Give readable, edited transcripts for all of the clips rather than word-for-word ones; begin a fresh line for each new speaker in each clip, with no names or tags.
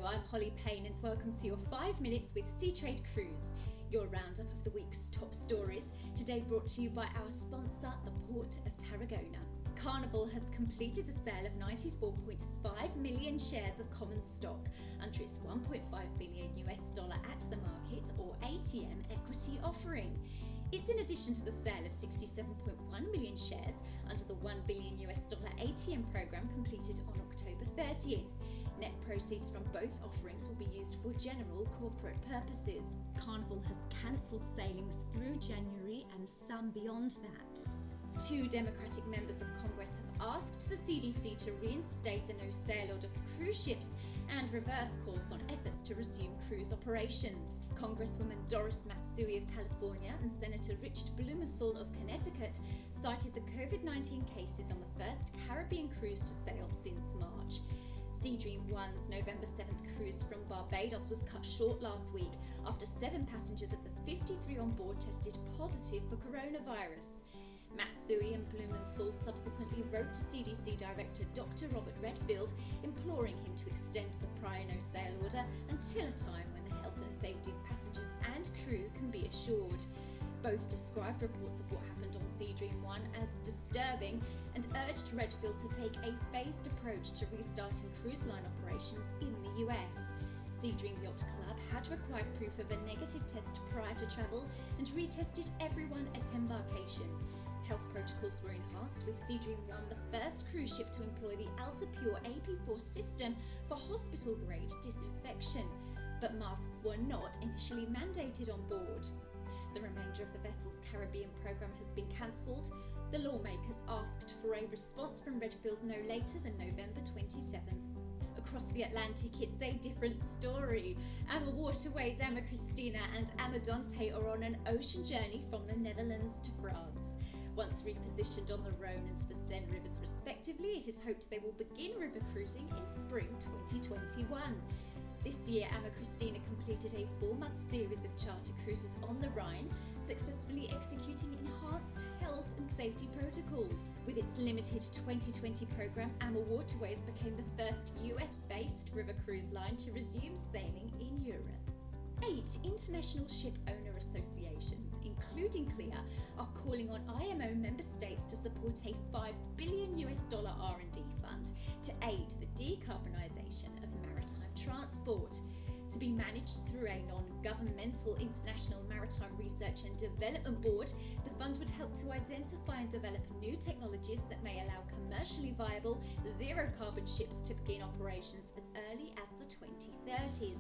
Hello, I'm Holly Payne and welcome to your 5 minutes with Seatrade Cruise, your roundup of the week's top stories, today brought to you by our sponsor, the Port of Tarragona. Carnival has completed the sale of 94.5 million shares of common stock under its $1.5 billion at the market or ATM equity offering. It's in addition to the sale of 67.1 million shares under the $1 billion ATM program completed on October 30th. Net proceeds from both offerings will be used for general corporate purposes. Carnival has cancelled sailings through January and some beyond that. 2 Democratic members of Congress have asked the CDC to reinstate the no-sail order for cruise ships and reverse course on efforts to resume cruise operations. Congresswoman Doris Matsui of California and Senator Richard Blumenthal of Connecticut cited the COVID-19 cases on the first Caribbean cruise to sail since March. Seadream 1's November 7th cruise from Barbados was cut short last week after 7 passengers of the 53 on board tested positive for coronavirus. Matsui and Blumenthal subsequently wrote to CDC Director Dr. Robert Redfield, imploring him to extend the prior no-sail order until a time when the health and safety of passengers and crew can be assured. Both described reports of what happened on Seadream 1 as disturbing and urged Redfield to take a phased approach to restarting cruise line operations in the US. Seadream Yacht Club had required proof of a negative test prior to travel and retested everyone at embarkation. Health protocols were enhanced, with Seadream 1 the first cruise ship to employ the AltaPure AP4 system for hospital-grade disinfection, but masks were not initially mandated on board. The remainder of the vessel's Caribbean program has been cancelled. The lawmakers asked for a response from Redfield no later than November 27th. Across the Atlantic, it's a different story. AmaWaterways, Christina and Amadante are on an ocean journey from the Netherlands to France. Once repositioned on the Rhone and the Seine rivers respectively, it is hoped they will begin river cruising in spring 2021. This year, Christina completed a 4-month series of charter cruises on the Rhine, successfully executing enhanced health and safety protocols. With its limited 2020 program, AmaWaterways became the first US-based river cruise line to resume sailing in Europe. 8 international ship owner associations, including CLIA, are calling on IMO member states to support a $5 billion R&D fund to aid the decarbonisation of maritime transport. To be managed through a non-governmental International Maritime Research and Development Board, the fund would help to identify and develop new technologies that may allow commercially viable zero-carbon ships to begin operations as early as the 2030s.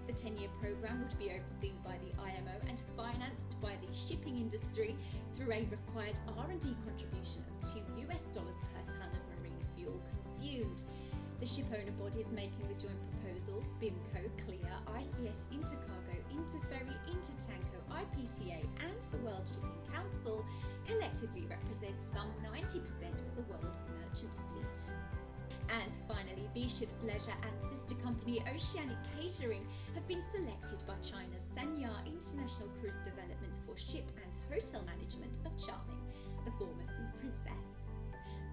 The 10-year programme would be overseen by the IMO and financed by the shipping industry through a required R&D contribution of $2 per tonne of marine fuel consumed. The shipowner bodies making the joint proposal, BIMCO, CLIA, ICS, Intercargo, Interferry, Intertanko, IPCA and the World Shipping Council collectively represent some 90% of the world merchant fleet. And finally, V-Ships Leisure and sister company Oceanic Catering have been selected by China's Sanya International Cruise Development for ship and hotel management of Charming, the former Sea Princess.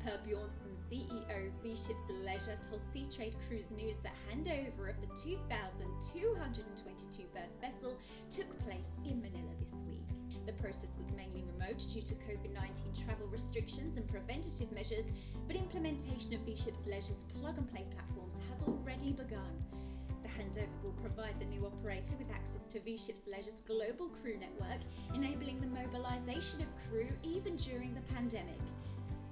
Per Bjornsson, CEO V-Ships Leisure, told Seatrade Cruise News that handover of the 2,222 berth vessel took place in Manila this week. The process was mainly remote due to COVID-19 travel restrictions and preventative measures, but implementation of V-Ships Leisure's plug-and-play platforms has already begun. The handover will provide the new operator with access to V-Ships Leisure's global crew network, enabling the mobilisation of crew even during the pandemic.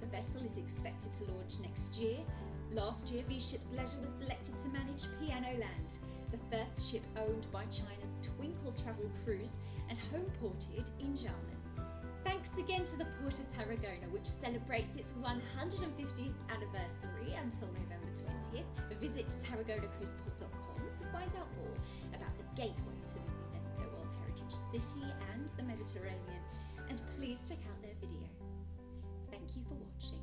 The vessel is expected to launch next year. Last year, V-Ships Leisure was selected to manage Piano Land, the first ship owned by China's Twinkle Travel Cruise and home-ported in Jarman. Thanks again to the Port of Tarragona, which celebrates its 150th anniversary until November 20th. Visit tarragonacruiseport.com to find out more about the gateway to the UNESCO World Heritage City and the Mediterranean, and please check out their video. Thank you for watching.